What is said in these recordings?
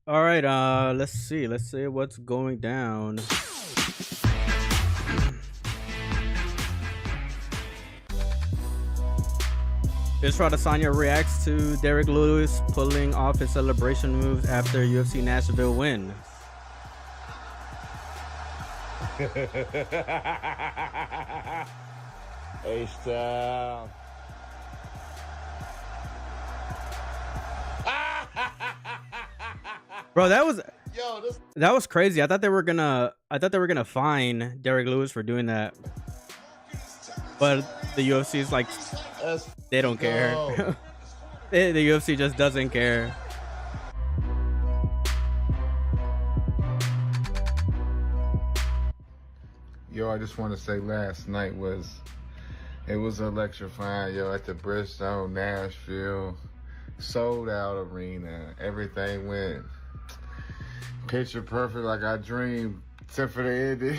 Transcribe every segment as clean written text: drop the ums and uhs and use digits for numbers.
All right, let's see. Let's see what's going down. Israel Adesanya reacts to Derek Lewis pulling off his celebration moves after UFC Nashville win. H-Town. Bro, that was crazy. I thought they were gonna fine Derek Lewis for doing that, but the UFC is like, they don't care. The UFC just doesn't care. Yo, I just want to say last night it was electrifying, yo, at the Bristol, Nashville, sold out arena. Everything went picture perfect like I dreamed, except for the ending.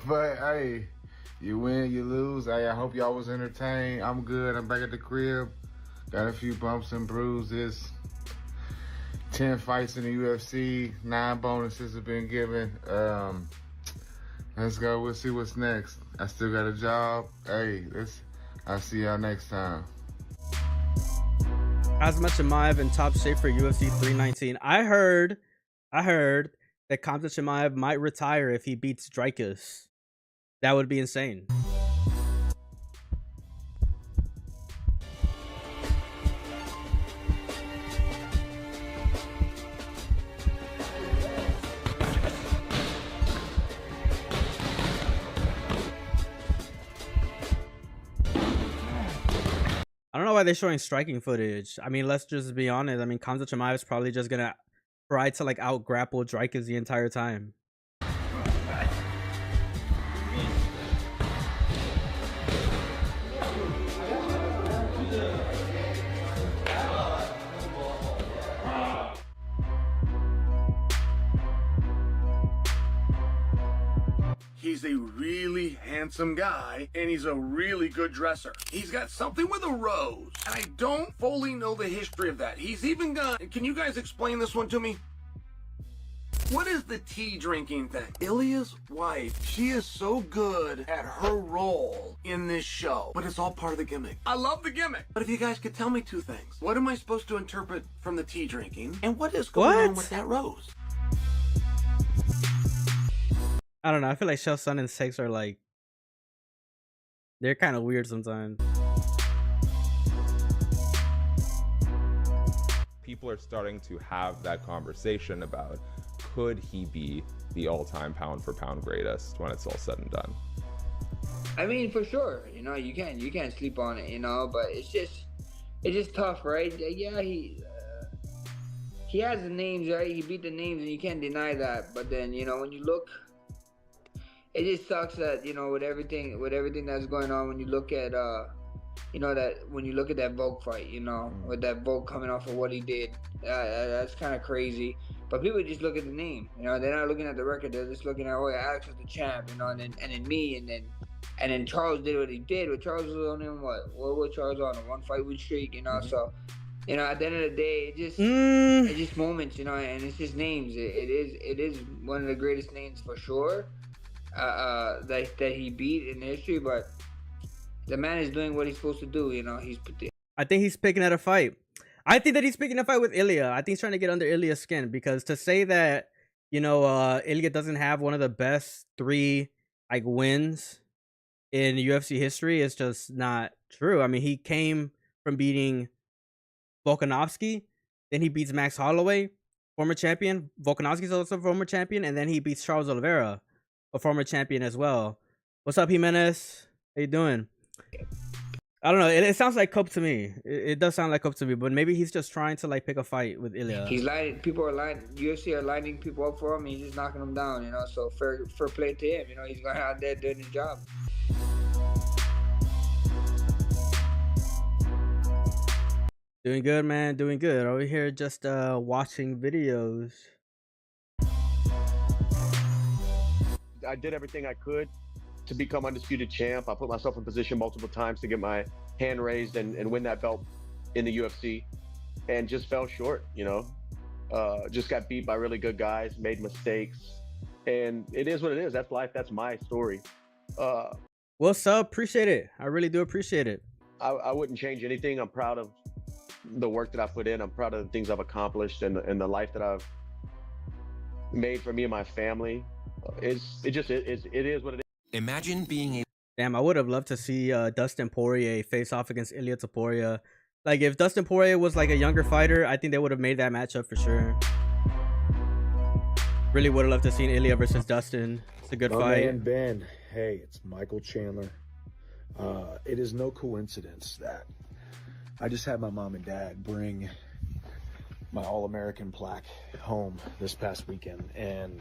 But hey, you win, you lose. Hey, I hope y'all was entertained. I'm good. I'm back at the crib. Got a few bumps and bruises. 10 fights in the UFC. 9 bonuses have been given. Let's go. We'll see what's next. I still got a job. Hey, I'll see y'all next time. Khamzat Chimaev in top shape for UFC 319. I heard that Khamzat Chimaev might retire if he beats Dricus. That would be insane. I don't know why they're showing striking footage. I mean, let's just be honest. I mean, Khamzat Chimaev is probably just gonna try to like out grapple Dricus the entire time. He's a really handsome guy, and he's a really good dresser. He's got something with a rose, and I don't fully know the history of that. He's even got... Can you guys explain this one to me? What is the tea drinking thing? Ilya's wife, she is so good at her role in this show, but it's all part of the gimmick. I love the gimmick. But if you guys could tell me two things. What am I supposed to interpret from the tea drinking? And what is going on with that rose? I don't know. I feel like Chael Sonnen and Sex are like, they're kind of weird sometimes. People are starting to have that conversation about, could he be the all-time pound for pound greatest when it's all said and done? I mean, for sure, you know, you can't sleep on it, you know, but it's just tough, right? Yeah, he has the names, right? He beat the names, and you can't deny that. But then, you know, when you look, it just sucks that, you know, with everything that's going on, when you look at you know, that when you look at that Volk fight, you know, with that Volk coming off of what he did, that's kind of crazy. But people just look at the name, you know, they're not looking at the record. They're just looking at, oh yeah, Alex was the champ, you know, and then me, and then Charles did what he did. But Charles was on him, what was Charles on? A 1 fight win streak, you know. So, you know, at the end of the day, it's just moments, you know, and it's just names. It is one of the greatest names for sure that he beat in history, but the man is doing what he's supposed to do, you know. I think he's picking at a fight. I think that he's picking a fight with Ilya. I think he's trying to get under Ilya's skin, because to say that, you know, Ilya doesn't have one of the best 3 like wins in UFC history is just not true. I mean, he came from beating Volkanovski, then he beats Max Holloway, former champion. Volkanovski's also a former champion, and then he beats Charles Oliveira, a former champion as well. What's up, Jimenez? How you doing? I don't know. It sounds like Cope to me. It does sound like Cope to me, but maybe he's just trying to like pick a fight with Ilya. He's lining. People are lining. UFC are lining people up for him. And he's just knocking them down. You know. So fair play to him. You know. He's going out there doing his job. Doing good, man. Doing good. Over here, just watching videos. I did everything I could to become undisputed champ. I put myself in position multiple times to get my hand raised and win that belt in the UFC, and just fell short, you know. Just got beat by really good guys, made mistakes, and it is what it is. That's life. That's my story. Well, sub, appreciate it. I really do appreciate it. I wouldn't change anything. I'm proud of the work that I put in. I'm proud of the things I've accomplished and the life that I've made for me and my family. It is what it is. Imagine being able. Damn, I would have loved to see Dustin Poirier face off against Ilia Topuria. Like, if Dustin Poirier was like a younger fighter, I think they would have made that matchup for sure. Really would have loved to see Ilia versus Dustin. It's a good fight. Man, Ben, hey, it's Michael Chandler. It is no coincidence that I just had my mom and dad bring my All-American plaque home this past weekend, and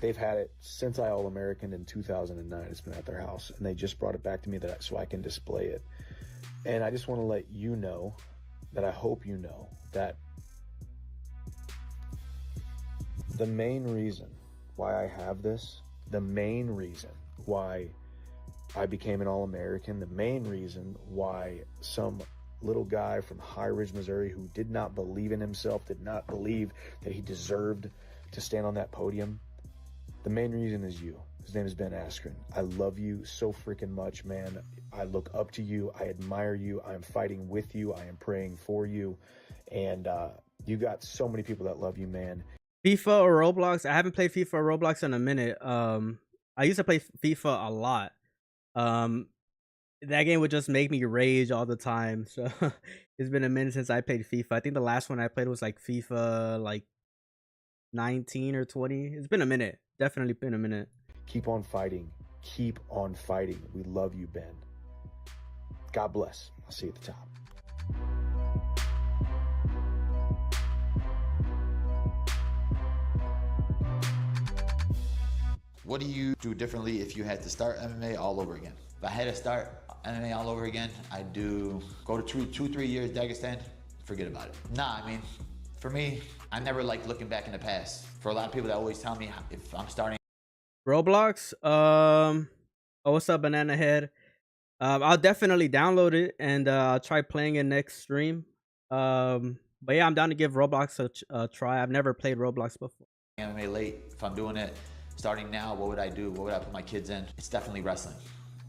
they've had it since I All-American in 2009. It's been at their house, and they just brought it back to me so I can display it. And I just want to let you know that I hope you know that the main reason why I have this, the main reason why I became an All-American, the main reason why some little guy from High Ridge, Missouri, who did not believe in himself, did not believe that he deserved to stand on that podium, the main reason is you. His name is Ben Askren. I love you so freaking much, man. I look up to you. I admire you. I am fighting with you. I am praying for you. And you got so many people that love you, man. FIFA or Roblox? I haven't played FIFA or Roblox in a minute. I used to play FIFA a lot. That game would just make me rage all the time. So it's been a minute since I played FIFA. I think the last one I played was like FIFA like 19 or 20. It's been a minute. Definitely been a minute. Keep on fighting. Keep on fighting. We love you, Ben. God bless. I'll see you at the top. What do you do differently if you had to start MMA all over again? If I had to start MMA all over again, I'd go to 2-3 years Dagestan, forget about it. Nah, I mean, for me, I never like looking back in the past. For a lot of people that always tell me if I'm starting Roblox, oh, what's up, Banana Head? I'll definitely download it and I'll try playing it next stream. But yeah, I'm down to give Roblox a try. I've never played Roblox before. MMA late, if I'm doing it starting now, what would I do? What would I put my kids in? It's definitely wrestling.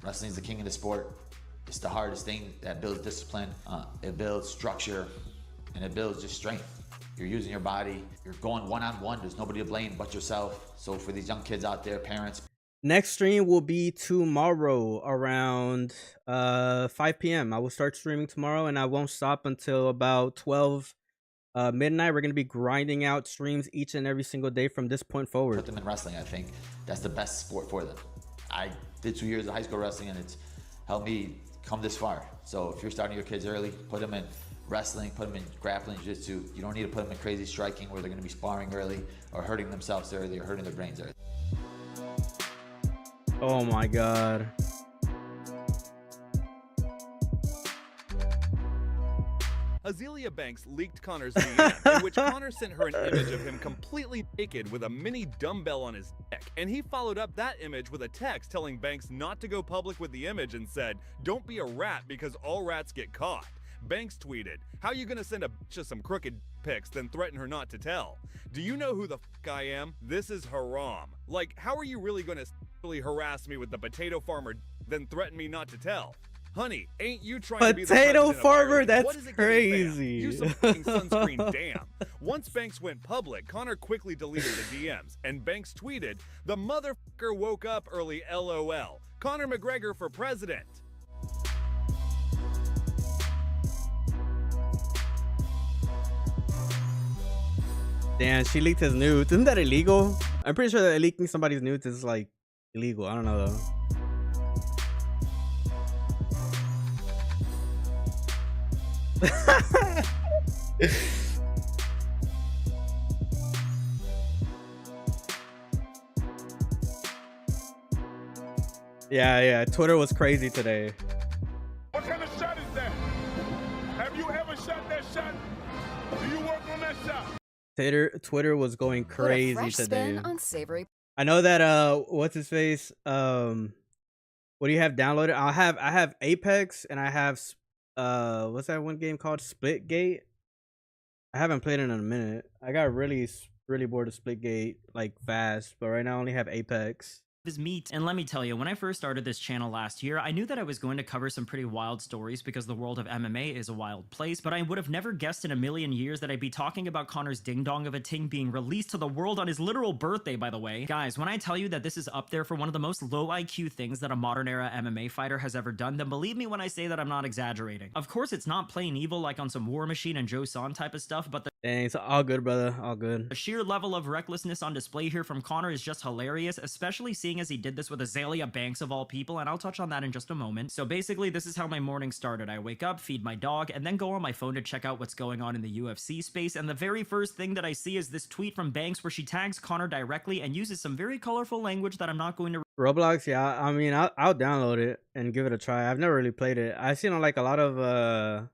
Wrestling is the king of the sport. It's the hardest thing that builds discipline. It builds structure, and it builds just strength. You're using your body. You're going one-on-one. There's nobody to blame but yourself. So for these young kids out there, parents. Next stream will be tomorrow around 5 p.m. I will start streaming tomorrow, and I won't stop until about 12 midnight. We're going to be grinding out streams each and every single day from this point forward. Put them in wrestling. I think that's the best sport for them. I did 2 years of high school wrestling, and it's helped me come this far. So if you're starting your kids early, put them in wrestling, put them in grappling, jiu-jitsu. You don't need to put them in crazy striking where they're going to be sparring early or hurting themselves early or hurting their brains early. Oh my god. Azealia Banks leaked Conor's DM, in which Conor sent her an image of him completely naked with a mini dumbbell on his neck. And he followed up that image with a text telling Banks not to go public with the image and said, "Don't be a rat because all rats get caught." Banks tweeted, "How you gonna send a bitch of some crooked pics then threaten her not to tell? Do you know who the f I am? This is haram. Like, how are you really gonna sexually harass me with the potato farmer then threaten me not to tell? Honey, ain't you trying to be the Potato farmer? What that's is it crazy. Use some fucking sunscreen, damn." Once Banks went public, Conor quickly deleted the DMs, and Banks tweeted, "The motherfucker woke up early, LOL. Conor McGregor for president." Damn, she leaked his nudes. Isn't that illegal? I'm pretty sure that leaking somebody's nudes is like illegal. I don't know though. Yeah, Twitter was crazy today. What kind of shot is that? Have you ever shot that shot? Do you work on that shot? Twitter was going crazy Put a fresh today. spin on savory. I know that what's his face? What do you have downloaded? I have Apex and I have what's that one game called? Splitgate. I haven't played it in a minute. I got really bored of Splitgate like fast, but right now I only have Apex. His meat. And let me tell you, when I first started this channel last year, I knew that I was going to cover some pretty wild stories because the world of MMA is a wild place, but I would have never guessed in a million years that I'd be talking about Conor's ding dong of a ting being released to the world on his literal birthday, by the way. Guys, when I tell you that this is up there for one of the most low IQ things that a modern era MMA fighter has ever done, then believe me when I say that I'm not exaggerating. Of course, it's not plain evil like on some War Machine and Joe Son type of stuff, but Dang, it's all good, brother. All good. the sheer level of recklessness on display here from Conor is just hilarious, especially seeing as he did this with Azalea Banks of all people, and I'll touch on that in just a moment. So basically, this is how my morning started. I wake up, feed my dog, and then go on my phone to check out what's going on in the UFC space, and the very first thing that I see is this tweet from Banks where she tags Conor directly and uses some very colorful language that I'm not going to Roblox, yeah. I mean, I'll download it and give it a try. I've never really played it. I've seen like a lot of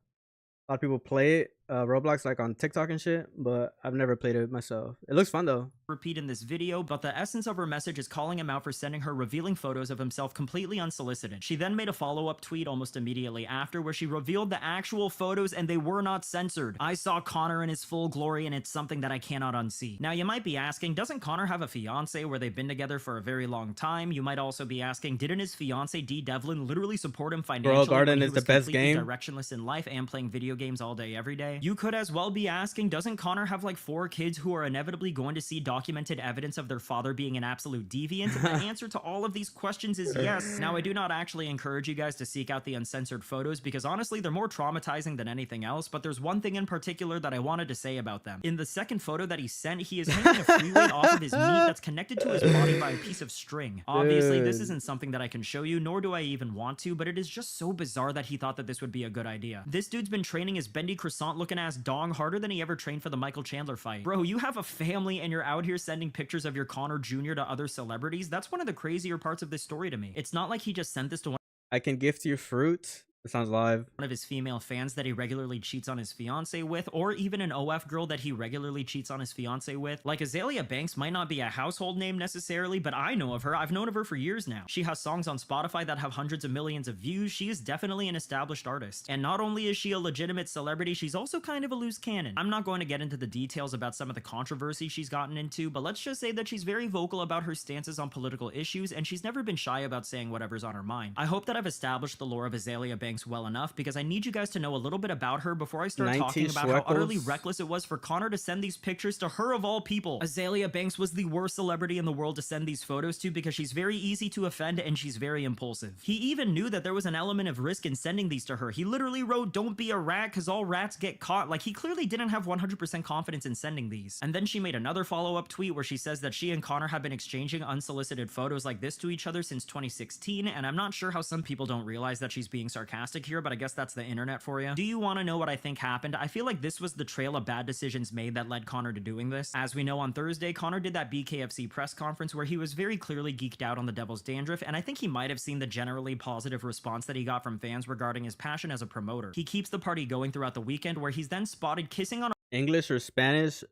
people play it, Roblox, like on TikTok and shit, but I've never played it myself. It looks fun though. repeat in this video, but the essence of her message is calling him out for sending her revealing photos of himself completely unsolicited. She then made a follow-up tweet almost immediately after where she revealed the actual photos and they were not censored. I saw Conor in his full glory and it's something that I cannot unsee. Now you might be asking, doesn't Conor have a fiance where they've been together for a very long time? You might also be asking, didn't his fiance Dee Devlin literally support him financially? Garden when he is was the best completely game. directionless in life and playing video games all day every day? You could as well be asking, doesn't Conor have like 4 kids who are inevitably going to see documented evidence of their father being an absolute deviant? The answer to all of these questions is yes. Now, I do not actually encourage you guys to seek out the uncensored photos because honestly, they're more traumatizing than anything else, but there's one thing in particular that I wanted to say about them. In the second photo that he sent, he is hanging a free weight off of his meat that's connected to his body by a piece of string. Obviously, this isn't something that I can show you, nor do I even want to, but it is just so bizarre that he thought that this would be a good idea. This dude's been training his bendy croissant looking ass dong harder than he ever trained for the Michael Chandler fight. Bro, you have a family and you're out here sending pictures of your Conor Jr. to other celebrities? That's one of the crazier parts of this story to me. It's not like he just sent this to one I can gift you fruit. It sounds live. of his female fans that he regularly cheats on his fiance with, or even an OF girl that he regularly cheats on his fiance with. Like, Azalea Banks might not be a household name necessarily, but I know of her. I've known of her for years now. She has songs on Spotify that have hundreds of millions of views. She is definitely an established artist. And not only is she a legitimate celebrity, she's also kind of a loose cannon. I'm not going to get into the details about some of the controversy she's gotten into, but let's just say that she's very vocal about her stances on political issues, and she's never been shy about saying whatever's on her mind. I hope that I've established the lore of Azalea Banks well enough, because I need you guys to know a little bit about her before I start 19 talking about how utterly Schweckles. reckless it was for Conor to send these pictures to her of all people. Azalea Banks was the worst celebrity in the world to send these photos to because she's very easy to offend and she's very impulsive. He even knew that there was an element of risk in sending these to her. He literally wrote, "Don't be a rat because all rats get caught." Like, he clearly didn't have 100% confidence in sending these. And then she made another follow-up tweet where she says that she and Conor have been exchanging unsolicited photos like this to each other since 2016, and I'm not sure how some people don't realize that she's being sarcastic here, but I guess that's the internet for you. Do you want to know what I think happened? I feel like this was the trail of bad decisions made that led Conor to doing this. As we know, on Thursday, Conor did that BKFC press conference where he was very clearly geeked out on the Devil's Dandruff, and I think he might have seen the generally positive response that he got from fans regarding his passion as a promoter. He keeps the party going throughout the weekend where he's then spotted kissing on English or Spanish?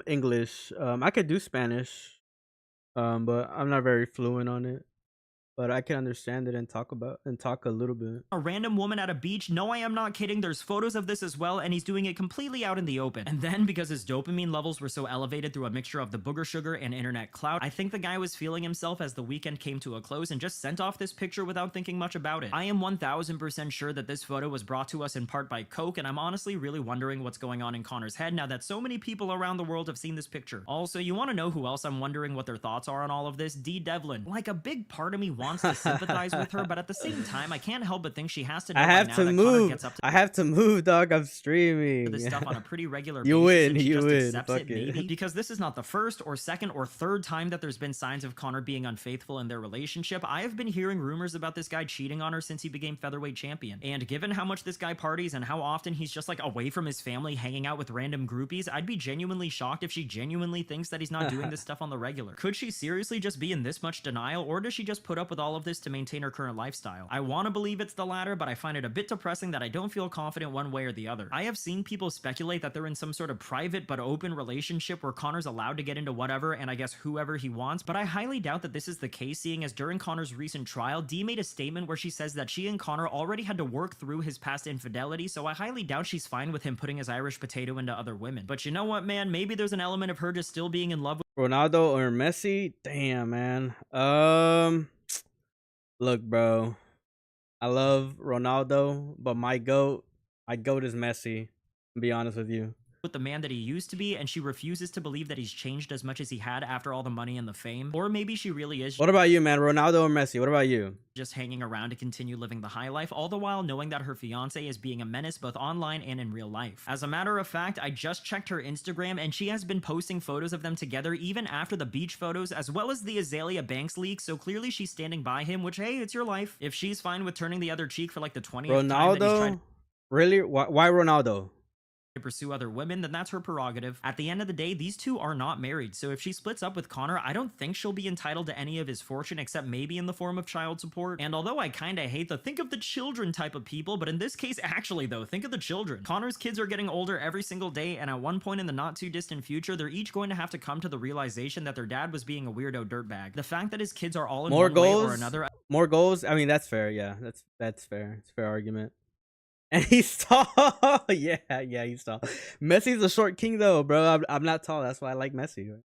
English. I could do Spanish, but I'm not very fluent on it. But I can understand it and talk a little bit. a random woman at a beach. No, I am not kidding. There's photos of this as well, and he's doing it completely out in the open. And then, because his dopamine levels were so elevated through a mixture of the booger sugar and internet clout, I think the guy was feeling himself as the weekend came to a close and just sent off this picture without thinking much about it. I am 1000% sure that this photo was brought to us in part by Coke, and I'm honestly really wondering what's going on in Conor's head now that so many people around the world have seen this picture. Also, you want to know who else I'm wondering what their thoughts are on all of this? Dee Devlin. Like, a big part of me wants to sympathize with her, but at the same time, I can't help but think she has to know I by have now to that Conor move. gets up to I have to move, dog. I'm streaming. this stuff on a pretty regular You basis. win, And she you just win. accepts Fuck it, it. maybe. Because this is not the first or second or third time that there's been signs of Conor being unfaithful in their relationship. I have been hearing rumors about this guy cheating on her since he became featherweight champion. And given how much this guy parties and how often he's just like away from his family hanging out with random groupies, I'd be genuinely shocked if she genuinely thinks that he's not doing this stuff on the regular. Could she seriously just be in this much denial, or does she just put up with with all of this to maintain her current lifestyle. I want to believe it's the latter, but I find it a bit depressing that I don't feel confident one way or the other. I have seen people speculate that they're in some sort of private but open relationship where Connor's allowed to get into whatever and I guess whoever he wants, but I highly doubt that this is the case, seeing as during Connor's recent trial, Dee made a statement where she says that she and Connor already had to work through his past infidelity, so I highly doubt she's fine with him putting his Irish potato into other women. But you know what, man? Maybe there's an element of her just still being in love with Ronaldo or Messi? Damn, man. Look, bro. I love Ronaldo, but my goat is Messi. To be honest with you. the man that he used to be, and she refuses to believe that he's changed as much as he had after all the money and the fame. Or maybe she really is. What about you, man? Ronaldo or Messi? What about you? Just hanging around to continue living the high life, all the while knowing that her fiance is being a menace both online and in real life. As a matter of fact, I just checked her Instagram and she has been posting photos of them together even after the beach photos, as well as the Azealia Banks leak, so clearly she's standing by him, which, hey, it's your life. If she's fine with turning the other cheek for like the 20th time that he's tried Really? Why Ronaldo? to pursue other women, then that's her prerogative. At the end of the day, these two are not married, so if she splits up with Connor, I don't think she'll be entitled to any of his fortune except maybe in the form of child support. And although I kinda hate the think of the children type of people, but in this case, actually though, think of the children. Connor's kids are getting older every single day, and at one point in the not too distant future, they're each going to have to come to the realization that their dad was being a weirdo dirtbag. The fact that his kids are all in More one way or goals? another. More goals? I mean, that's fair. Yeah, that's fair. It's a fair argument. And he's tall. yeah, he's tall. Messi's a short king though, bro. I'm not tall. That's why I like Messi.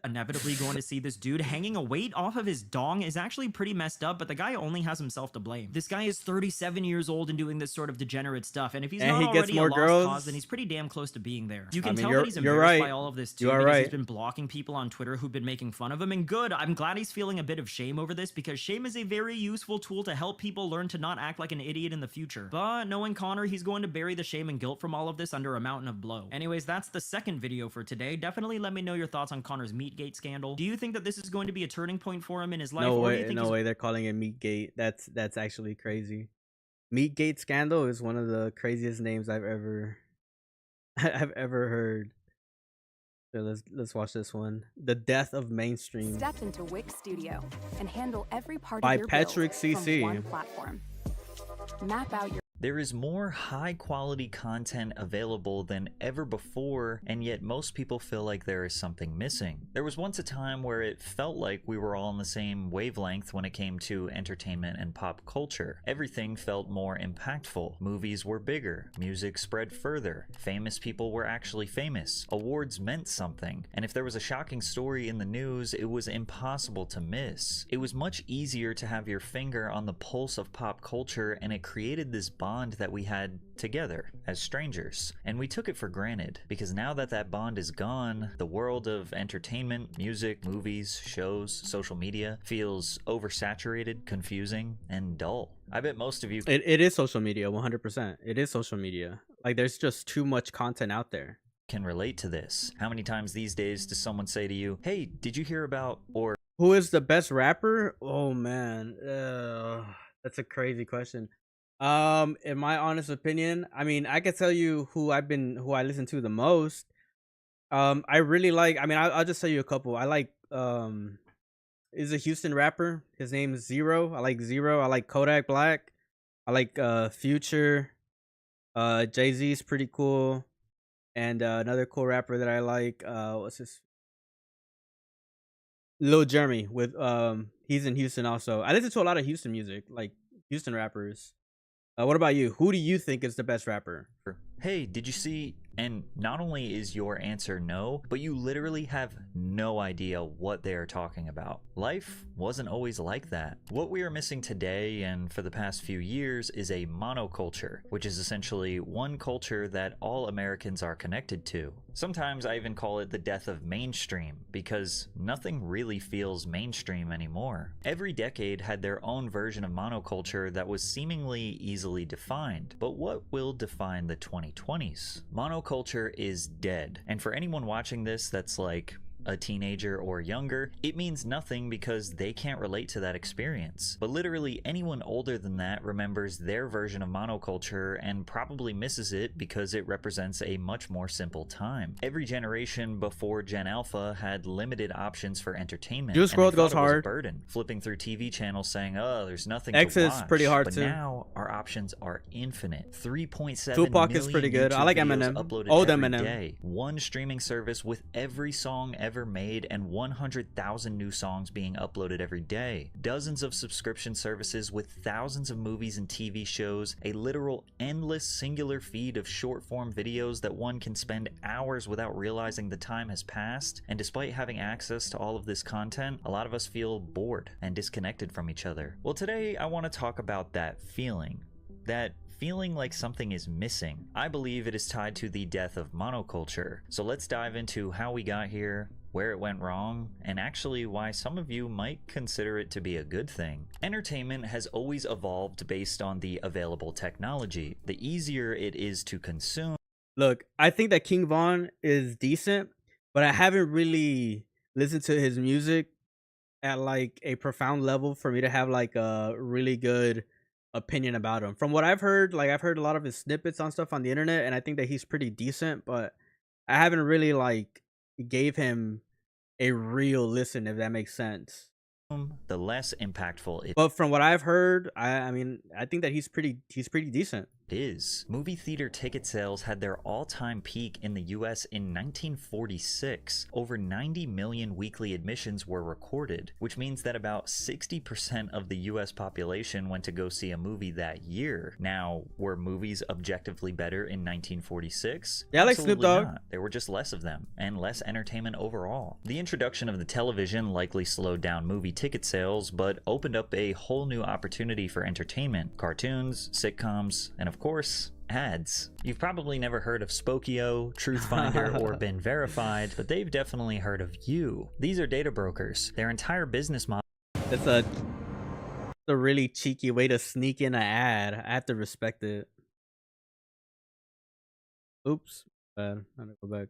Inevitably going to see this dude hanging a weight off of his dong is actually pretty messed up, but the guy only has himself to blame. This guy is 37 years old and doing this sort of degenerate stuff, and if he's And not he gets already more a lost girls? cause, then he's pretty damn close to being there. You I can mean, tell you're- that he's you're embarrassed right. by all of this too, You are because right. he's been blocking people on Twitter who've been making fun of him, and good, I'm glad he's feeling a bit of shame over this, because shame is a very useful tool to help people learn to not act like an idiot in the future. But knowing Connor, he's going to bury the shame and guilt from all of this under a mountain of blow. Anyways, that's the second video for today. Definitely let me know your thoughts on Connor's Meatgate scandal. Do you think that this is going to be a turning point for him in his life? No or do you way, think no he's way. They're calling it Meatgate. That's actually crazy. Meatgate scandal is one of the craziest names I've ever heard. So let's watch this one. The Death of Mainstream Step into Wix Studio and handle every part by of your Patrick build CC. from one platform. Map out your There is more high quality content available than ever before, and yet most people feel like there is something missing. There was once a time where it felt like we were all on the same wavelength when it came to entertainment and pop culture. Everything felt more impactful. Movies were bigger, music spread further, famous people were actually famous, awards meant something, and if there was a shocking story in the news, it was impossible to miss. It was much easier to have your finger on the pulse of pop culture, and it created this bond that we had together as strangers, and we took it for granted, because now that that bond is gone, the world of entertainment, music, movies, shows, social media feels oversaturated, confusing, and dull. I bet most of you It is social media, 100%. It is social media. Like, there's just too much content out there. can relate to this. How many times these days does someone say to you, "Hey, did you hear about," or Who is the best rapper? Oh man, that's a crazy question. In my honest opinion, I mean, I could tell you who I listen to the most. I really like. I mean, I'll just tell you a couple. I like. Is a Houston rapper. His name is Zero. I like Zero. I like Kodak Black. I like Future. Jay-Z is pretty cool. And another cool rapper that I like. What's his? Lil Jeremy with he's in Houston also. I listen to a lot of Houston music, like Houston rappers. What about you? Who do you think is the best rapper? "Hey, did you see," and not only is your answer no, but you literally have no idea what they are talking about. Life wasn't always like that. What we are missing today and for the past few years is a monoculture, which is essentially one culture that all Americans are connected to. Sometimes I even call it the death of mainstream, because nothing really feels mainstream anymore. Every decade had their own version of monoculture that was seemingly easily defined, but what will define the 2020s? Monoculture is dead, and for anyone watching this that's like, a teenager or younger, it means nothing because they can't relate to that experience. But literally anyone older than that remembers their version of monoculture and probably misses it because it represents a much more simple time. Every generation before Gen Alpha had limited options for entertainment. Juice and they WRLD thought goes it was a hard. burden, flipping through TV channels saying, oh, there's nothing X to is watch. pretty hard but too. now our options are infinite. 3.7 Tupac million is pretty good. I YouTube like videos Eminem. uploaded Old every Eminem. day. One streaming service with every song ever made and 100,000 new songs being uploaded every day. Dozens of subscription services with thousands of movies and TV shows. A literal endless singular feed of short form videos that one can spend hours without realizing the time has passed. And despite having access to all of this content, a lot of us feel bored and disconnected from each other. Well, today I want to talk about that feeling. That feeling like something is missing. I believe it is tied to the death of monoculture. So let's dive into how we got here, where it went wrong, and actually why some of you might consider it to be a good thing. Entertainment has always evolved based on the available technology. The easier it is to consume. Look, I think that King Von is decent, but I haven't really listened to his music at like a profound level for me to have like a really good opinion about him. From what I've heard, like I've heard a lot of his snippets on stuff on the internet, and I think that he's pretty decent, but I haven't really like gave him a real listen, if that makes sense. The less impactful it But from what I've heard, I mean, I think that he's pretty decent. is. Movie theater ticket sales had their all-time peak in the US in 1946. Over 90 million weekly admissions were recorded, which means that about 60% of the US population went to go see a movie that year. Now, were movies objectively better in 1946? Yeah, I like Snoop Absolutely Dogg. not. There were just less of them, and less entertainment overall. The introduction of the television likely slowed down movie ticket sales, but opened up a whole new opportunity for entertainment. Cartoons, sitcoms, and of course, ads. You've probably never heard of Spokeo, Truthfinder, or Been Verified, but they've definitely heard of you. These are data brokers. Their entire business model. That's a really cheeky way to sneak in an ad. I have to respect it. Oops. I'm gonna go back.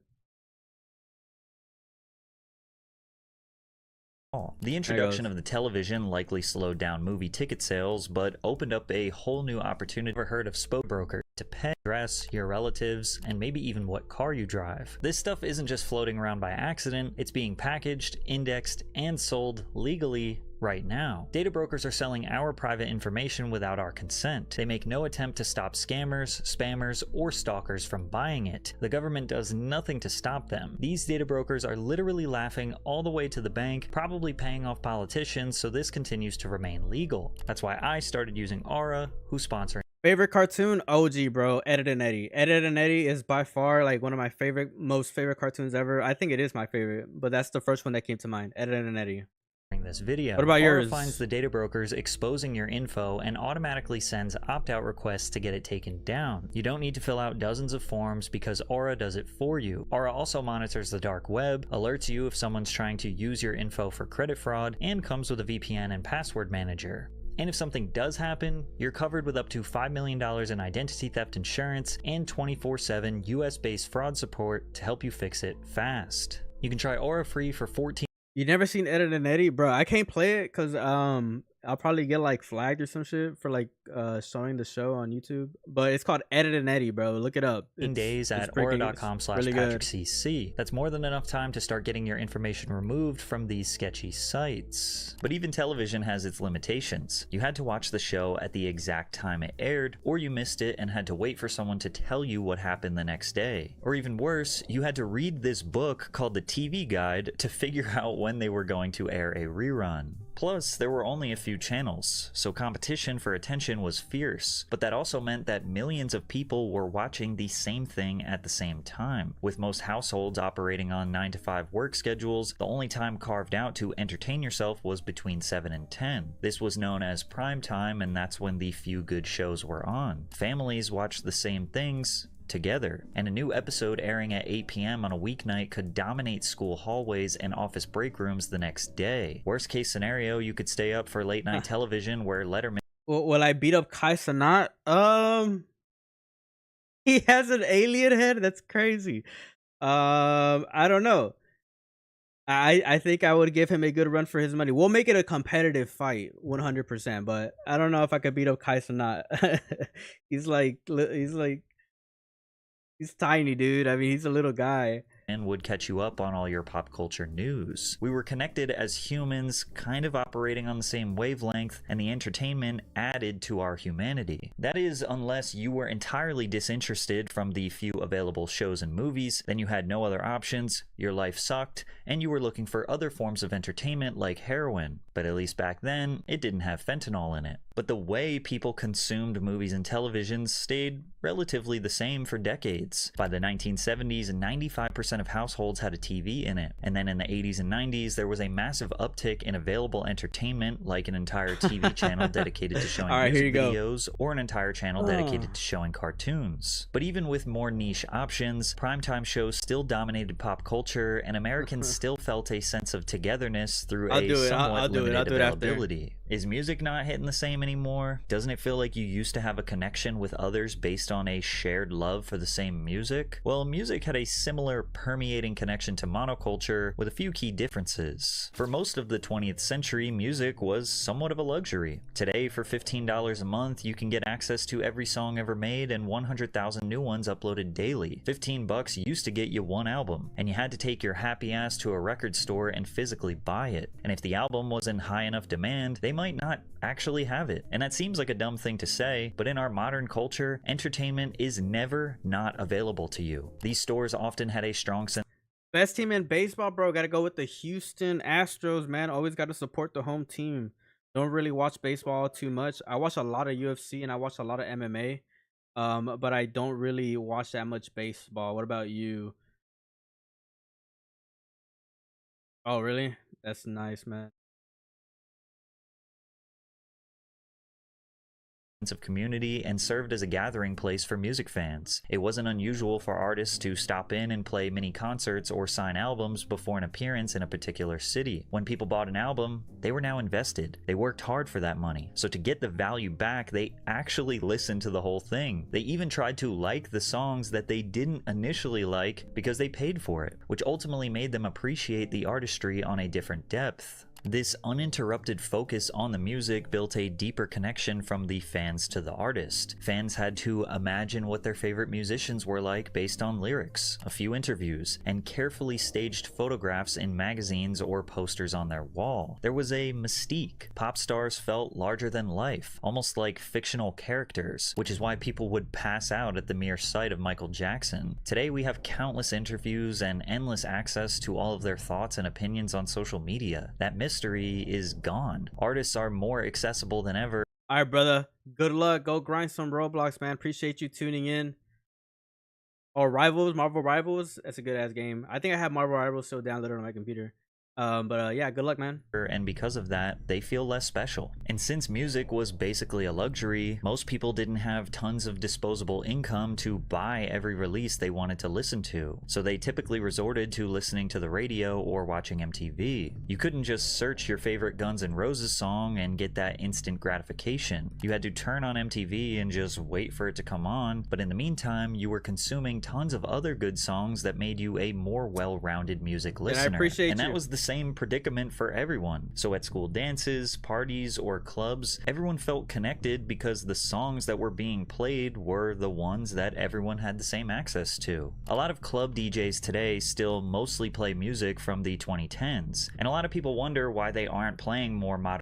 The introduction of the television likely slowed down movie ticket sales, but opened up a whole new opportunity. Ever heard of Spoke Broker? To pay, address, your relatives, and maybe even what car you drive. This stuff isn't just floating around by accident, it's being packaged, indexed, and sold legally right now. Data brokers are selling our private information without our consent. They make no attempt to stop scammers, spammers, or stalkers from buying it. The government does nothing to stop them. These data brokers are literally laughing all the way to the bank, probably paying off politicians, so this continues to remain legal. That's why I started using Aura, who's sponsoring. Favorite cartoon? OG, bro. Ed, Edd n Eddy. Ed, Edd n Eddy is by far like one of my most favorite cartoons ever. I think it is my favorite, but that's the first one that came to mind. Ed, Edd n Eddy. This video. What about Aura yours? finds the data brokers exposing your info and automatically sends opt-out requests to get it taken down. You don't need to fill out dozens of forms because Aura does it for you. Aura also monitors the dark web, alerts you if someone's trying to use your info for credit fraud, and comes with a VPN and password manager. And if something does happen, you're covered with up to $5 million in identity theft insurance and 24/7 US-based fraud support to help you fix it fast. You can try Aura free for 14. You never seen Ed, Edd n Eddy, bro? I can't play it because I'll probably get like flagged or some shit for like showing the show on YouTube. But it's called Ed, Edd n Eddy, bro. Look it up. Days at aura.com/PatrickCC. That's more than enough time to start getting your information removed from these sketchy sites. But even television has its limitations. You had to watch the show at the exact time it aired, or you missed it and had to wait for someone to tell you what happened the next day. Or even worse, you had to read this book called the TV Guide to figure out when they were going to air a rerun. Plus, there were only a few channels, so competition for attention was fierce, but that also meant that millions of people were watching the same thing at the same time. With most households operating on 9-to-5 work schedules, the only time carved out to entertain yourself was between 7 and 10. This was known as prime time, and that's when the few good shows were on. Families watched the same things together, and a new episode airing at 8 p.m. on a weeknight could dominate school hallways and office break rooms the next day. Worst case scenario, you could stay up for late night television where Letterman. Will I beat up Kai Cenat? He has an alien head. That's crazy. I don't know. I think I would give him a good run for his money. We'll make it a competitive fight, 100%. But I don't know if I could beat up Kais or not. he's like he's tiny, dude. I mean, he's a little guy. And would catch you up on all your pop culture news. We were connected as humans, kind of operating on the same wavelength, and the entertainment added to our humanity. That is, unless you were entirely disinterested from the few available shows and movies, then you had no other options, your life sucked, and you were looking for other forms of entertainment like heroin. But at least back then, it didn't have fentanyl in it. But the way people consumed movies and television stayed relatively the same for decades. By the 1970s, 95% of households had a TV in it. And then in the 80s and 90s, there was a massive uptick in available entertainment, like an entire TV channel dedicated to showing music videos, or an entire channel dedicated to showing cartoons. But even with more niche options, primetime shows still dominated pop culture, and Americans still felt a sense of togetherness through somewhat limited availability. Is music not hitting the same anymore? Doesn't it feel like you used to have a connection with others based on a shared love for the same music? Well, music had a similar permeating connection to monoculture with a few key differences. For most of the 20th century, music was somewhat of a luxury. Today, for $15 a month, you can get access to every song ever made and 100,000 new ones uploaded daily. $15 used to get you one album, and you had to take your happy ass to a record store and physically buy it. And if the album was in high enough demand, they might not actually have it. And that seems like a dumb thing to say, but in our modern culture, entertainment is never not available to you. These stores often had a strong sense. Best team in baseball, bro. Gotta go with the Houston Astros, man. Always gotta support the home team. Don't really watch baseball too much. I watch a lot of UFC and I watch a lot of MMA. But I don't really watch that much baseball. What about you? Oh, really? That's nice, man. Of community and served as a gathering place for music fans. It wasn't unusual for artists to stop in and play mini concerts or sign albums before an appearance in a particular city. When people bought an album, they were now invested. They worked hard for that money. So to get the value back, they actually listened to the whole thing. They even tried to like the songs that they didn't initially like because they paid for it, which ultimately made them appreciate the artistry on a different depth. This uninterrupted focus on the music built a deeper connection from the fans to the artist. Fans had to imagine what their favorite musicians were like based on lyrics, a few interviews, and carefully staged photographs in magazines or posters on their wall. There was a mystique. Pop stars felt larger than life, almost like fictional characters, which is why people would pass out at the mere sight of Michael Jackson. Today we have countless interviews and endless access to all of their thoughts and opinions on social media. That mystery is gone. Artists are more accessible than ever. All right, brother. Good luck. Go grind some Roblox, man. Appreciate you tuning in. Oh, Marvel Rivals. That's a good ass game. I think I have Marvel Rivals still downloaded on my computer. Yeah, good luck, man. And because of that, they feel less special. And since music was basically a luxury, most people didn't have tons of disposable income to buy every release they wanted to listen to. So they typically resorted to listening to the radio or watching MTV. You couldn't just search your favorite Guns N' Roses song and get that instant gratification. You had to turn on MTV and just wait for it to come on, but in the meantime, you were consuming tons of other good songs that made you a more well-rounded music listener. And I appreciate and that was the same predicament for everyone. So at school dances, parties, or clubs, everyone felt connected because the songs that were being played were the ones that everyone had the same access to. A lot of club DJs today still mostly play music from the 2010s, and a lot of people wonder why they aren't playing more modern.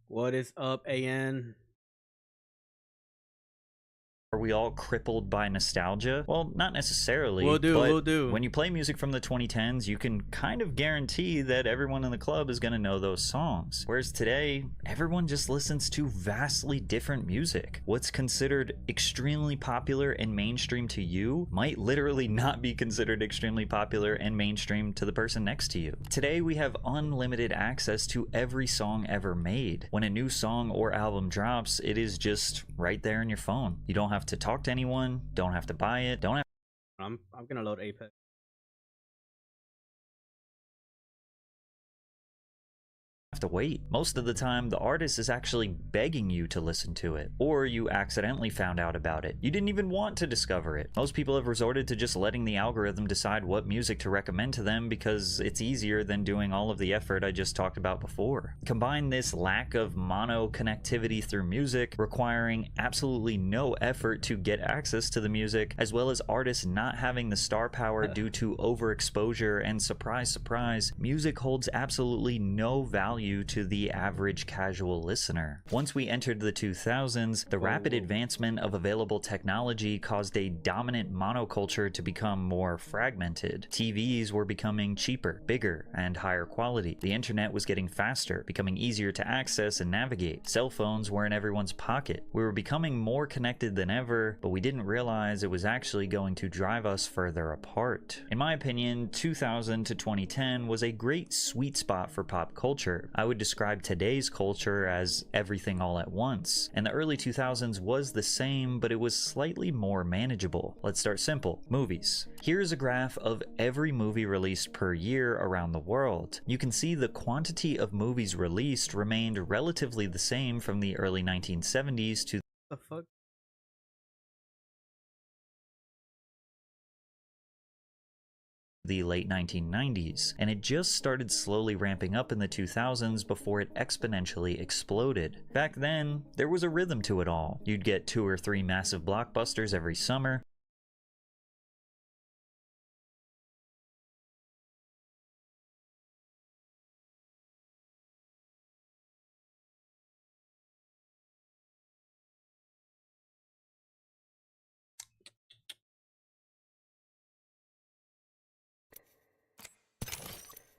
What is up, AN? Are we all crippled by nostalgia? Well, not necessarily. Will do. When you play music from the 2010s, you can kind of guarantee that everyone in the club is going to know those songs. Whereas today, everyone just listens to vastly different music. What's considered extremely popular and mainstream to you might literally not be considered extremely popular and mainstream to the person next to you. Today, we have unlimited access to every song ever made. When a new song or album drops, it is just right there in your phone. You don't have to talk to anyone, don't have to buy it, don't have I'm gonna load Apex. to wait. Most of the time, the artist is actually begging you to listen to it, or you accidentally found out about it. You didn't even want to discover it. Most people have resorted to just letting the algorithm decide what music to recommend to them because it's easier than doing all of the effort I just talked about before. Combine this lack of mono connectivity through music, requiring absolutely no effort to get access to the music, as well as artists not having the star power due to overexposure, and surprise, surprise, music holds absolutely no value to the average casual listener. Once we entered the 2000s, the rapid advancement of available technology caused a dominant monoculture to become more fragmented. TVs were becoming cheaper, bigger, and higher quality. The internet was getting faster, becoming easier to access and navigate. Cell phones were in everyone's pocket. We were becoming more connected than ever, but we didn't realize it was actually going to drive us further apart. In my opinion, 2000 to 2010 was a great sweet spot for pop culture. I would describe today's culture as everything all at once, and the early 2000s was the same, but it was slightly more manageable. Let's start simple. Movies. Here's a graph of every movie released per year around the world. You can see the quantity of movies released remained relatively the same from the early 1970s to the fuck? the late 1990s, and it just started slowly ramping up in the 2000s before it exponentially exploded. Back then, there was a rhythm to it all. You'd get 2 or 3 massive blockbusters every summer,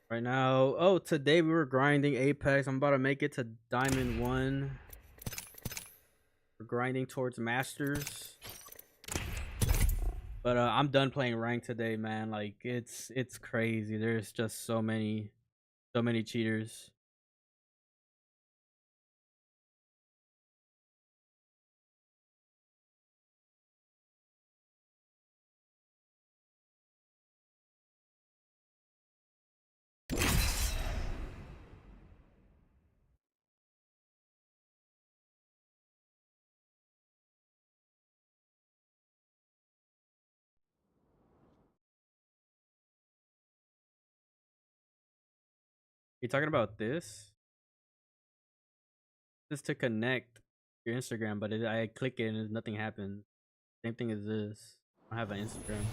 Right now, oh, today we were grinding Apex. I'm about to make it to Diamond 1. We're grinding towards Masters. But I'm done playing ranked today, man. Like it's crazy. There's just so many cheaters. You talking about this? This to connect your Instagram, but I click it and nothing happens. Same thing as this. I don't have an Instagram.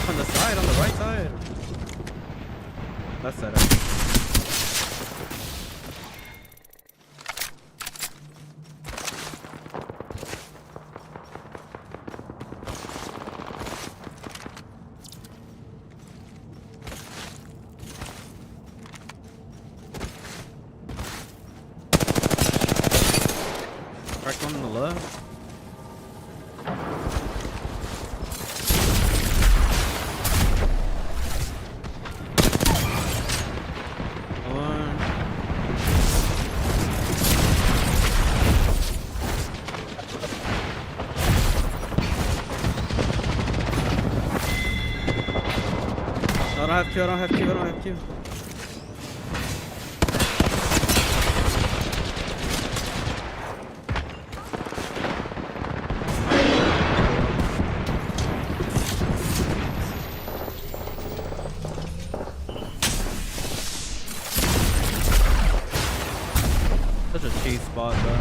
on the side, on the right side. That's set up. Cracked one on the left. I don't have Q. Such a cheap spot, bro.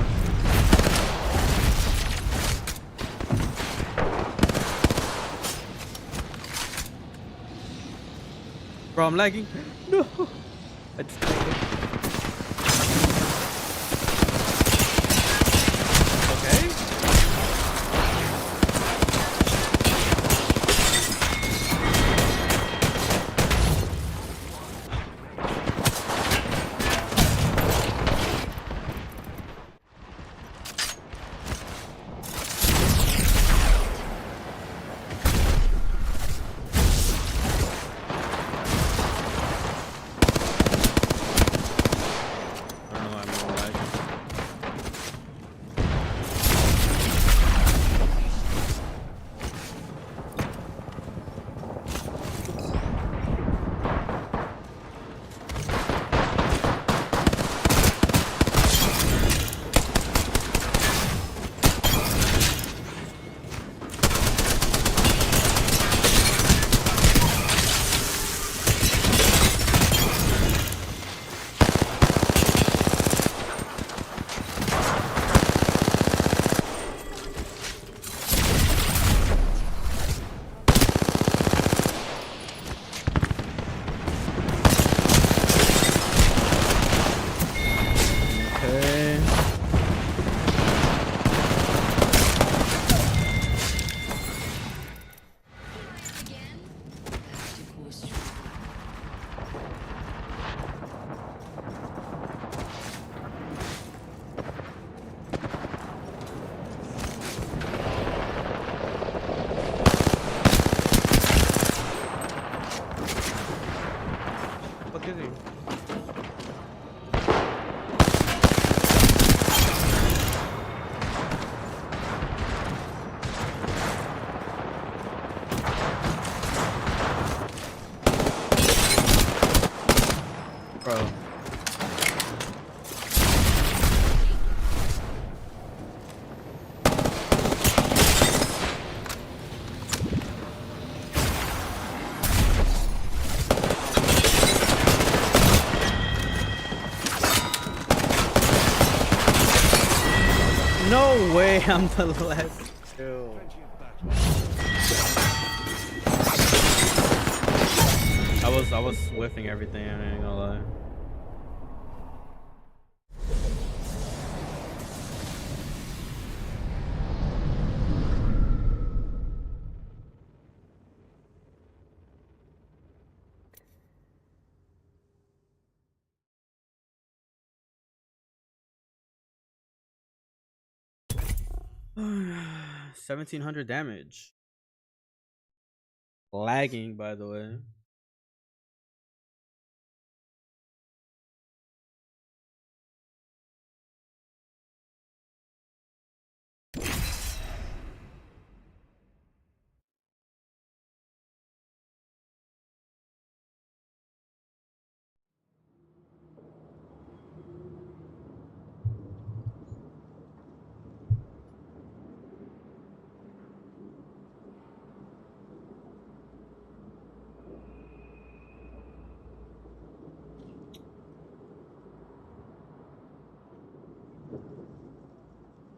Bro, I'm lagging. No. I just okay. Bro. No way I'm the last kill. I was whiffing everything, I ain't gonna lie. $1,700 damage. Lagging, by the way.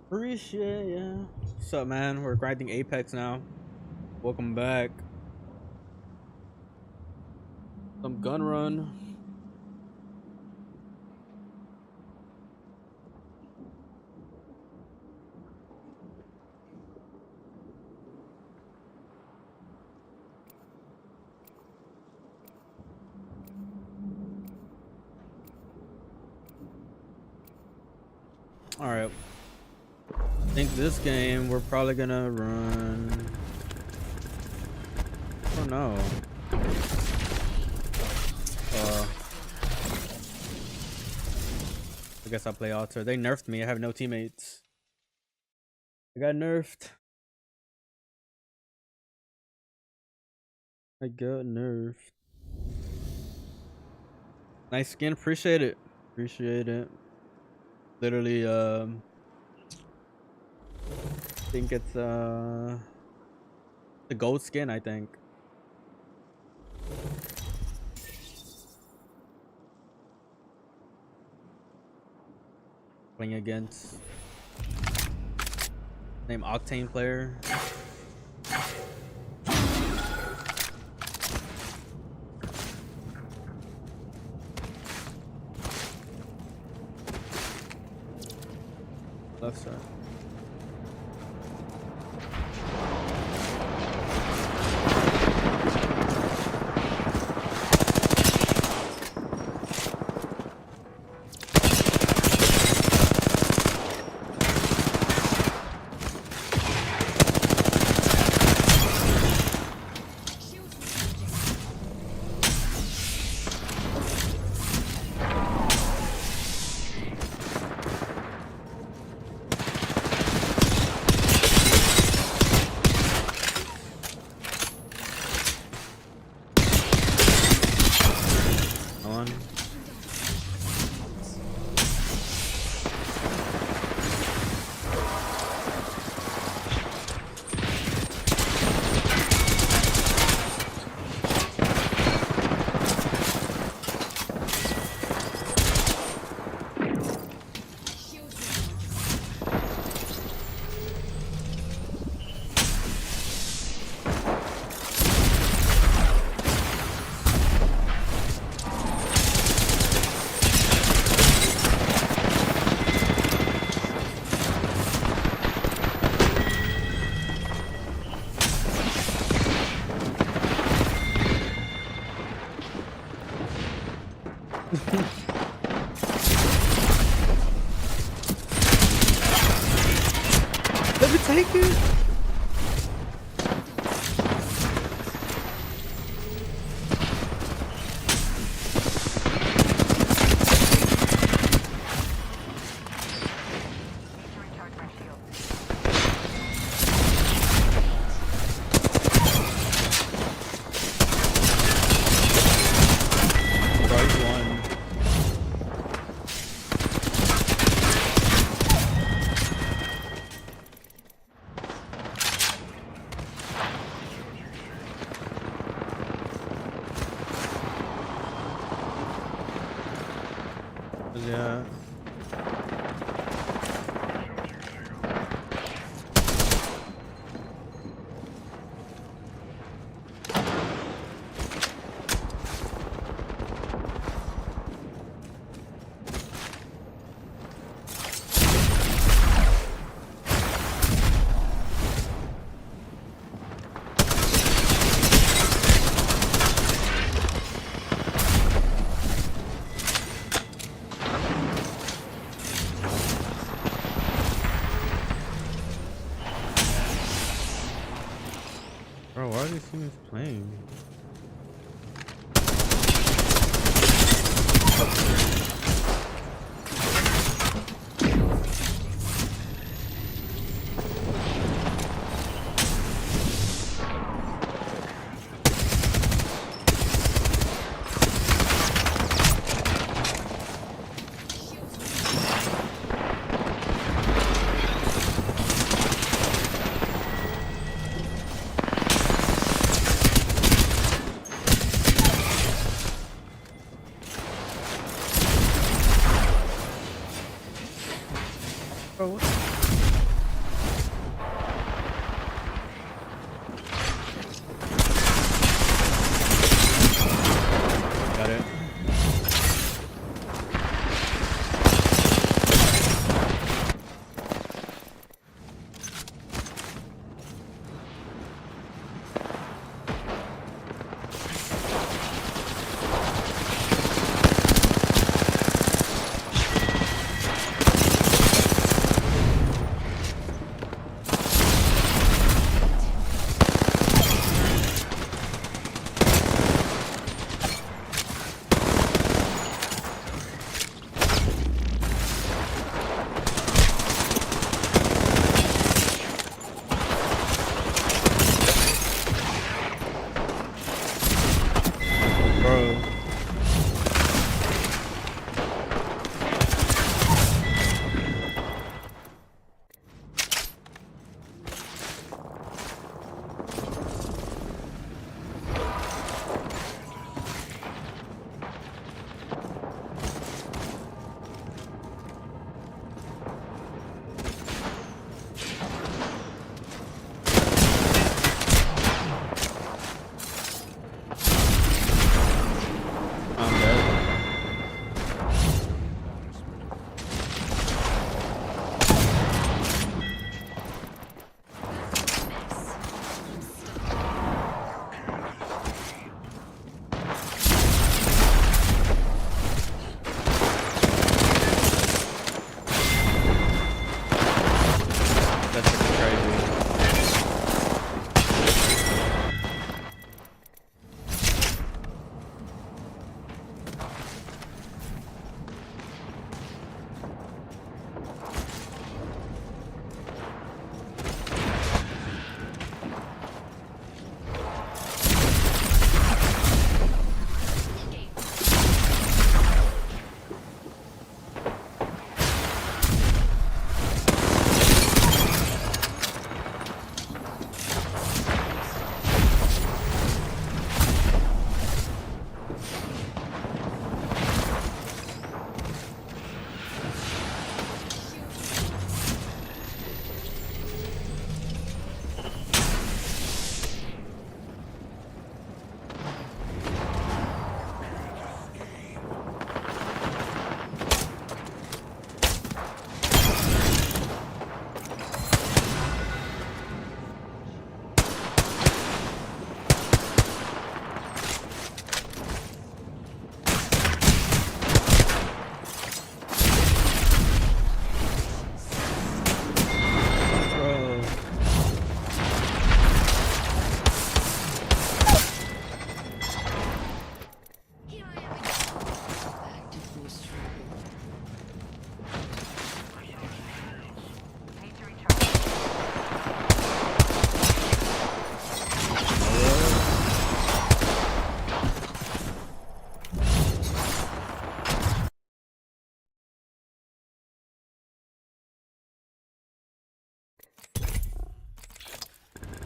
Appreciate ya. What's up, man? We're grinding Apex now. Welcome back. Some gun run. All right. I think this game we're probably gonna run. Oh no. I guess I'll play Alter. They nerfed me. I have no teammates. I got nerfed. I got nerfed. Nice skin. Appreciate it. Appreciate it. Literally, I think it's the gold skin, I think. Playing against name Octane player. Left side. Let me take it. Yeah. Bro, why are these teams playing?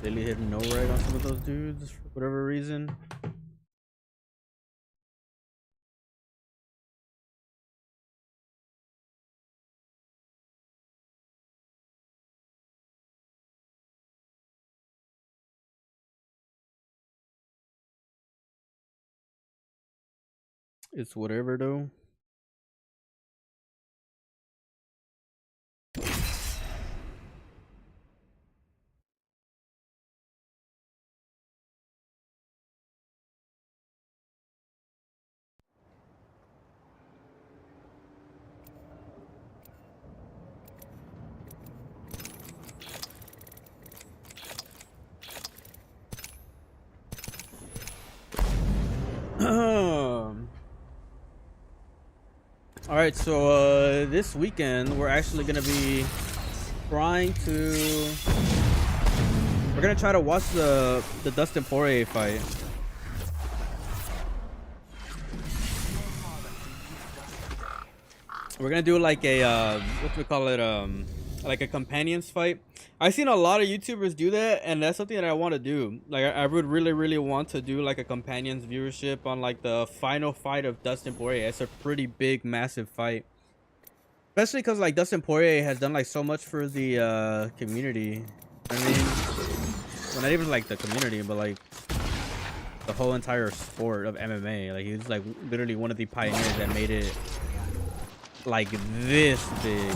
Lily hit no rag on some of those dudes for whatever reason. It's whatever though. All right, so this weekend we're actually gonna be trying to. We're gonna try to watch the Dustin Poirier fight. We're gonna do like a what do we call it? Like a companions fight. I've seen a lot of YouTubers do that, and that's something that I want to do. Like I would really want to do like a companions viewership on like the final fight of Dustin Poirier. It's a pretty big, massive fight, especially because like Dustin Poirier has done like so much for the community. I mean, well, not even like the community, but like the whole entire sport of MMA. Like he's like literally one of the pioneers that made it like this big.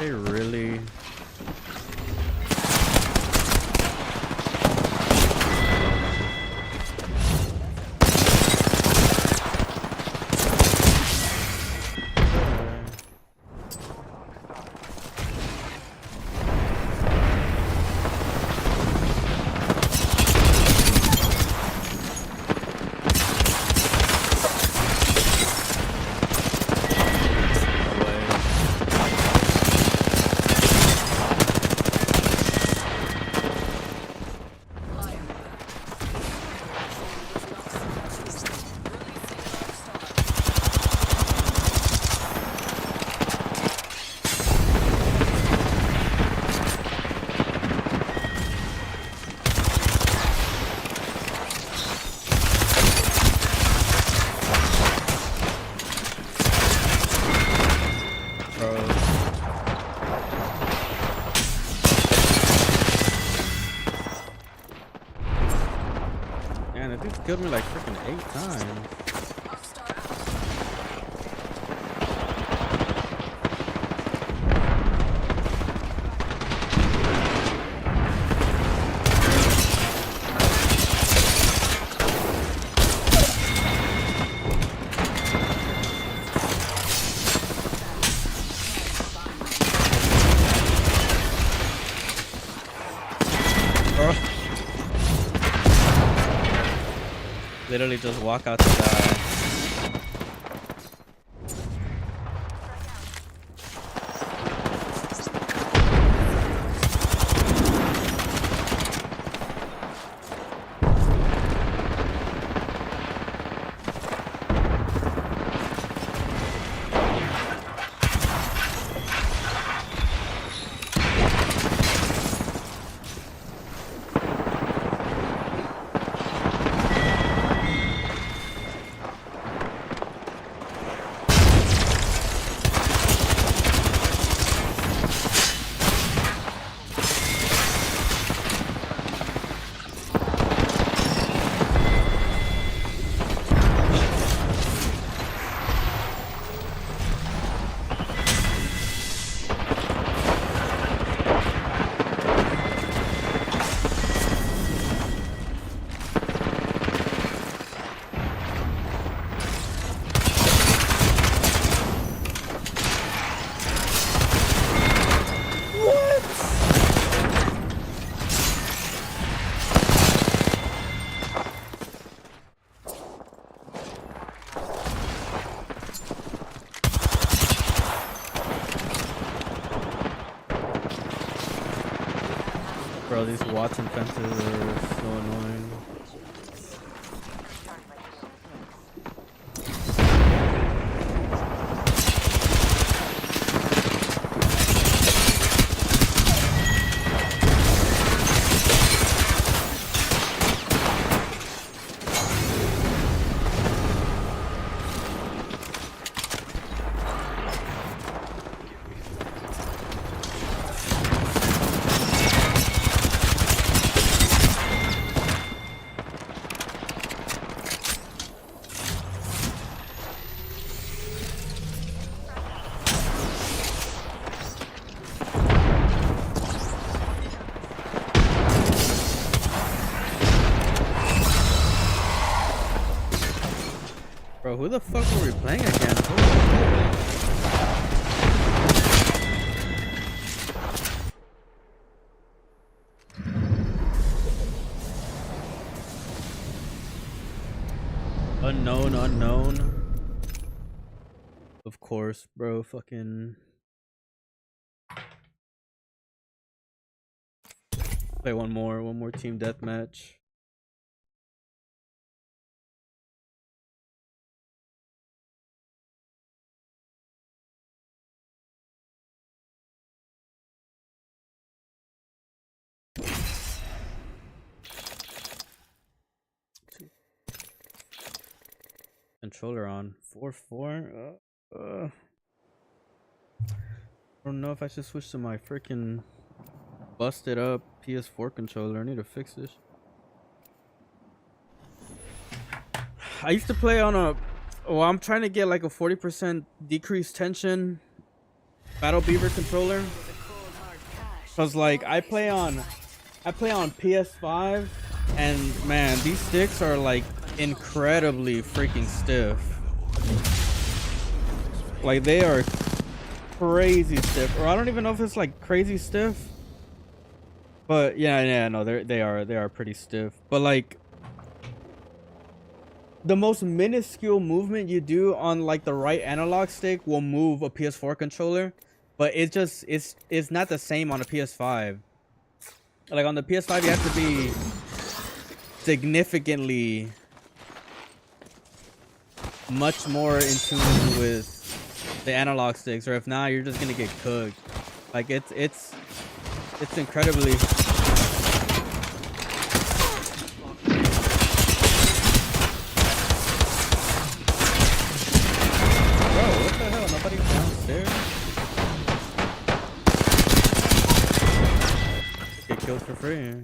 They really. Man, that dude killed me like freaking 8 times. Literally just walk out to die. Bro, these Watson fences are so annoying. Bro, who the fuck were we playing against? Unknown. Of course, bro. Fucking. Play one more team deathmatch. Controller on 4-4. I don't know if I should switch to my freaking busted up PS4 controller. I need to fix this. I used to play on a. Well, I'm trying to get like a 40% decreased tension Battle Beaver controller. Cause like I play on PS5, and man, these sticks are like incredibly freaking stiff. Like they are crazy stiff, or I don't even know if it's like crazy stiff, but yeah, no, they are pretty stiff. But like the most minuscule movement you do on like the right analog stick will move a PS4 controller, but it's not the same on a PS5. Like on the PS5 you have to be significantly much more in tune with the analog sticks, or if not, you're just gonna get cooked. Like it's incredibly. Bro, what the hell? Nobody's downstairs. Get killed for free.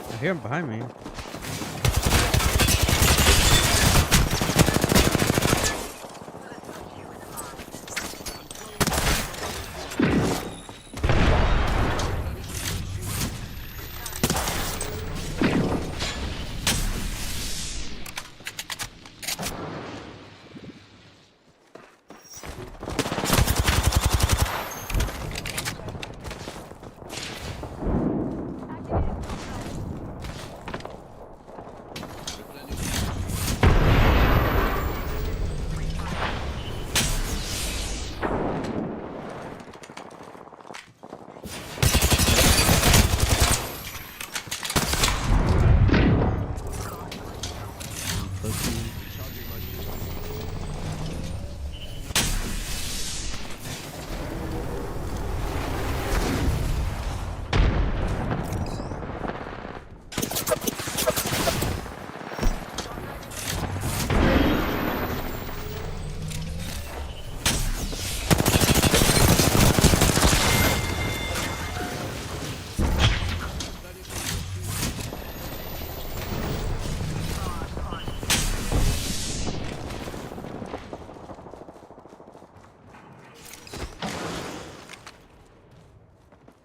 I hear him behind me.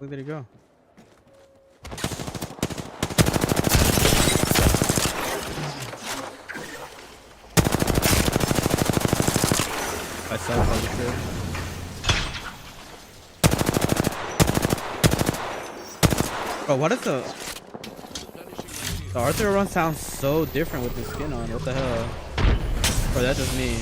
Where did he go? I saw positive. Bro, what is the Arthur run sounds so different with the skin on? What the hell? Bro, that's just me.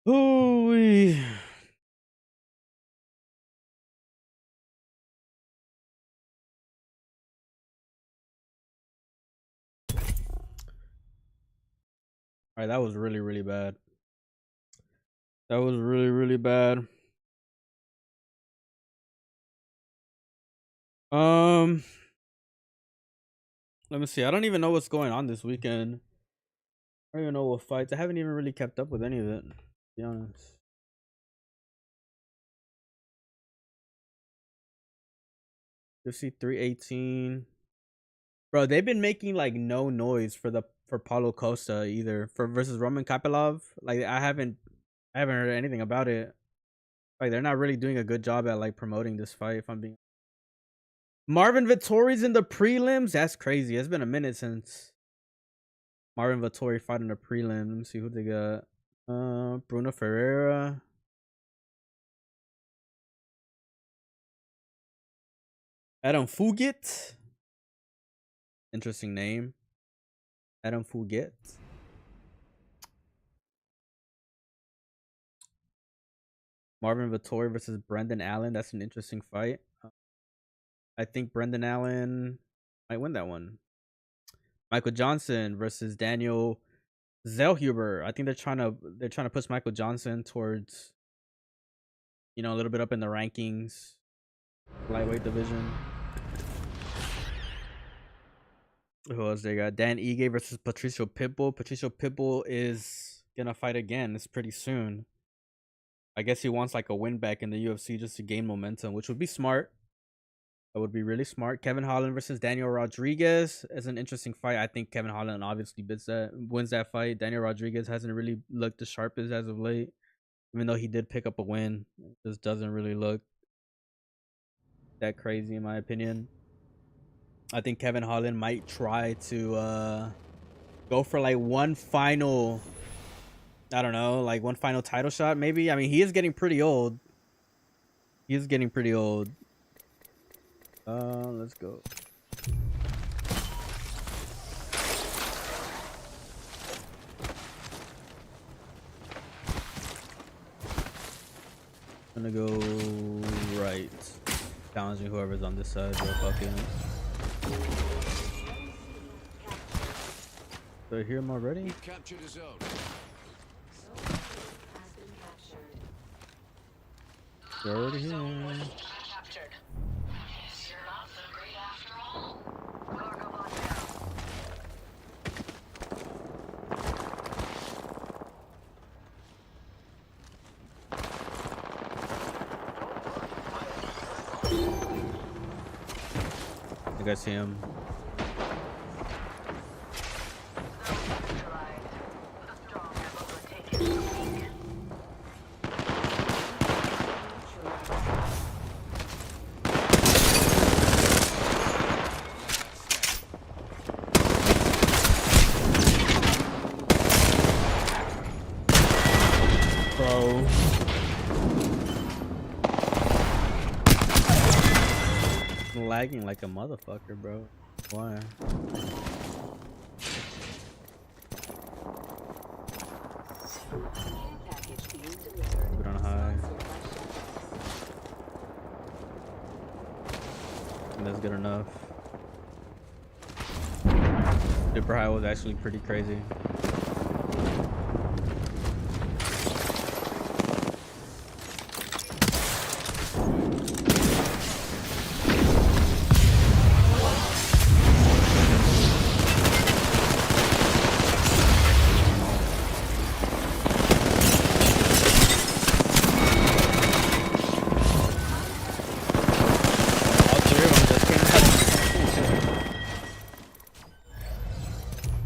Ooh-wee. All right, that was really, really bad. That was really, really bad. Let me see. I don't even know what's going on this weekend. I don't even know what fights. I haven't even really kept up with any of it, to be honest. UFC 318. Bro, they've been making like no noise for Paulo Costa either. For versus Roman Kopylov. Like I haven't heard anything about it. Like they're not really doing a good job at like promoting this fight, if I'm being. Marvin Vettori's in the prelims? That's crazy. It's been a minute since Marvin Vettori fought in the prelim. Let me see who they got. Bruno Ferreira. Adam Fugit. Interesting name. Adam Fugit. Marvin Vettori versus Brendan Allen. That's an interesting fight. I think Brendan Allen might win that one. Michael Johnson versus Daniel Zellhuber. I think they're trying to push Michael Johnson towards, you know, a little bit up in the rankings, lightweight division. Who else they got? Dan Ige versus Patricio Pitbull. Patricio Pitbull is gonna fight again. It's pretty soon. I guess he wants like a win back in the UFC just to gain momentum, which would be smart. That would be really smart. Kevin Holland versus Daniel Rodriguez is an interesting fight. I think Kevin Holland obviously wins that fight. Daniel Rodriguez hasn't really looked the sharpest as of late, even though he did pick up a win. It just doesn't really look that crazy in my opinion. I think Kevin Holland might try to go for like one final, I don't know, like one final title shot maybe. I mean, he is getting pretty old. Let's go. I'm gonna go right. Challenging whoever's on this side. Fucking. Do I hear him already? We've captured a zone. They're already here. I think I see him. Bro. Lagging like a motherfucker, bro. Why? Put on high. And that's good enough. Super high was actually pretty crazy.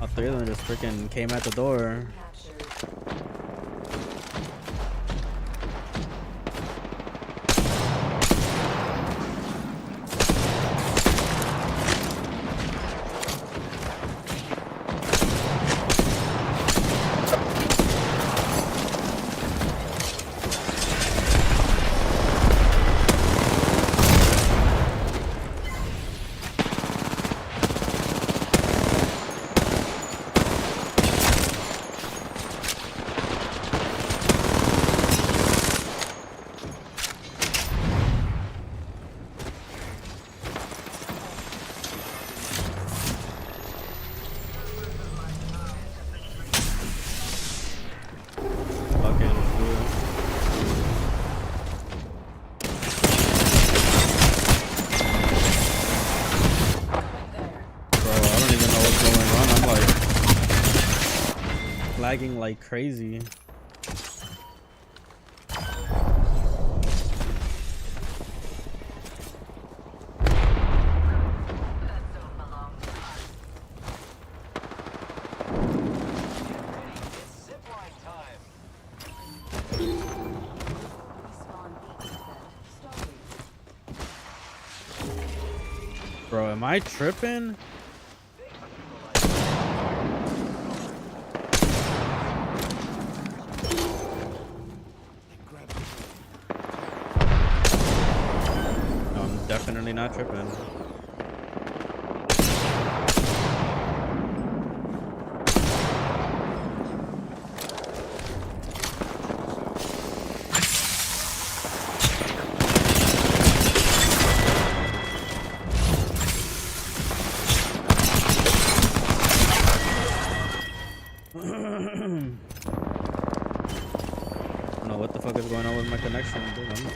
All three of them just freaking came at the door. Lagging like crazy. Bro, am I tripping? Definitely not tripping. I don't know what the fuck is going on with my connection, dude.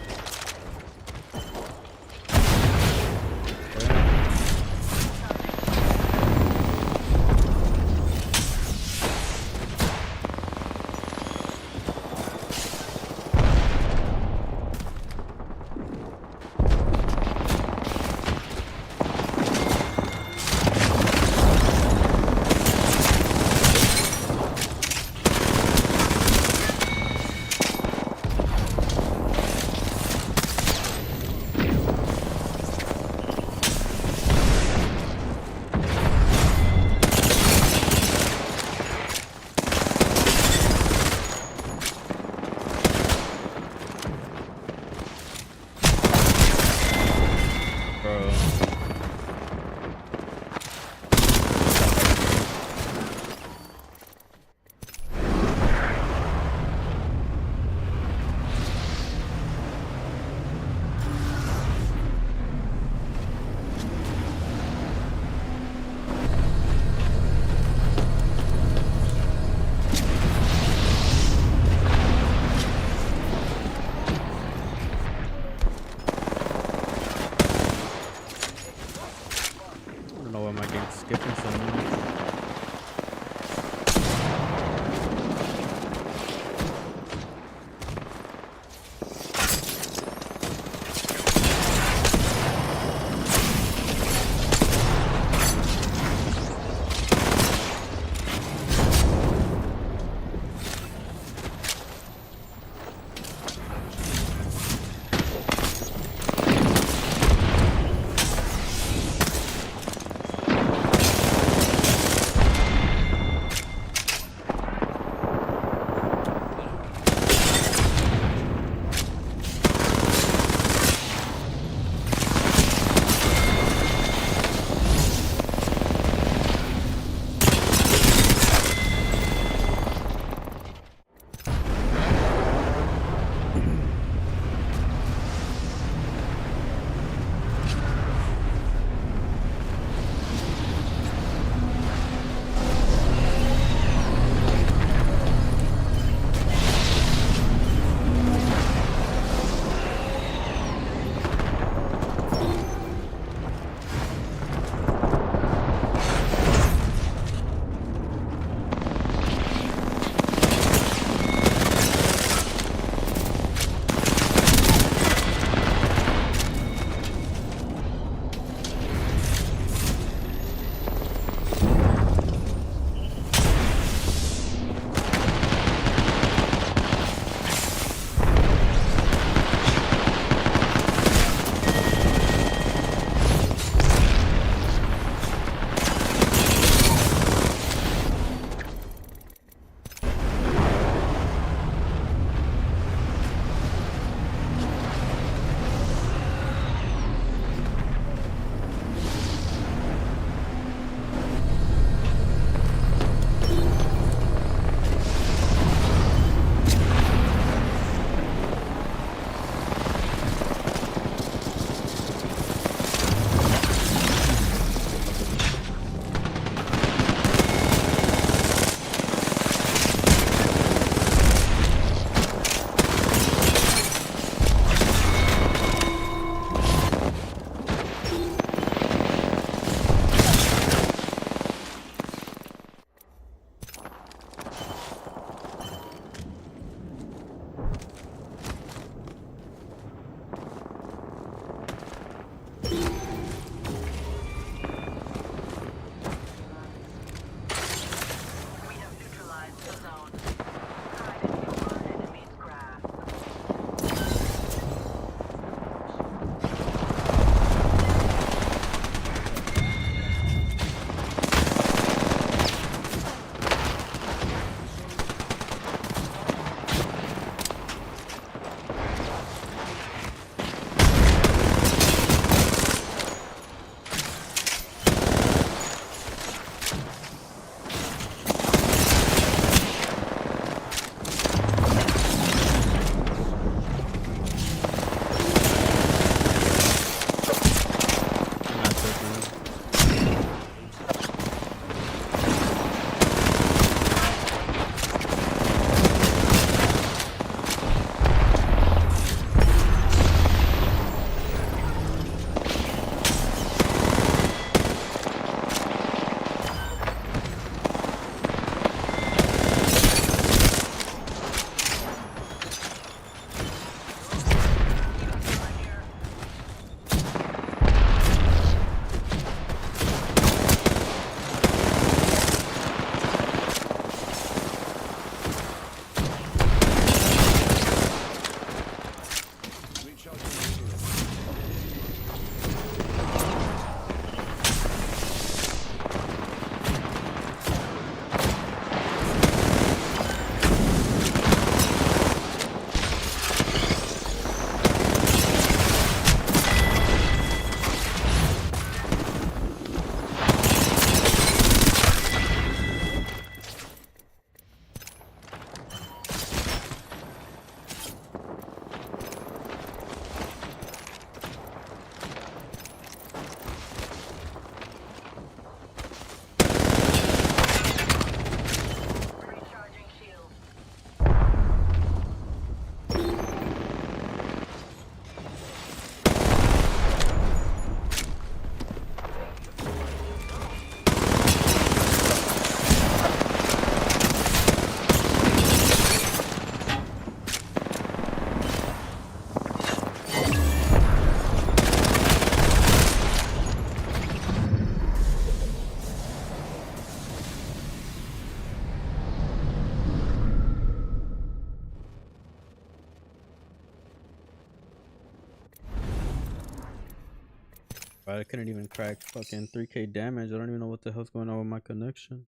But I couldn't even crack fucking 3K damage. I don't even know what the hell's going on with my connection.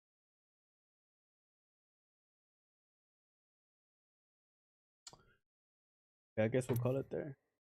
Yeah, I guess we'll call it there.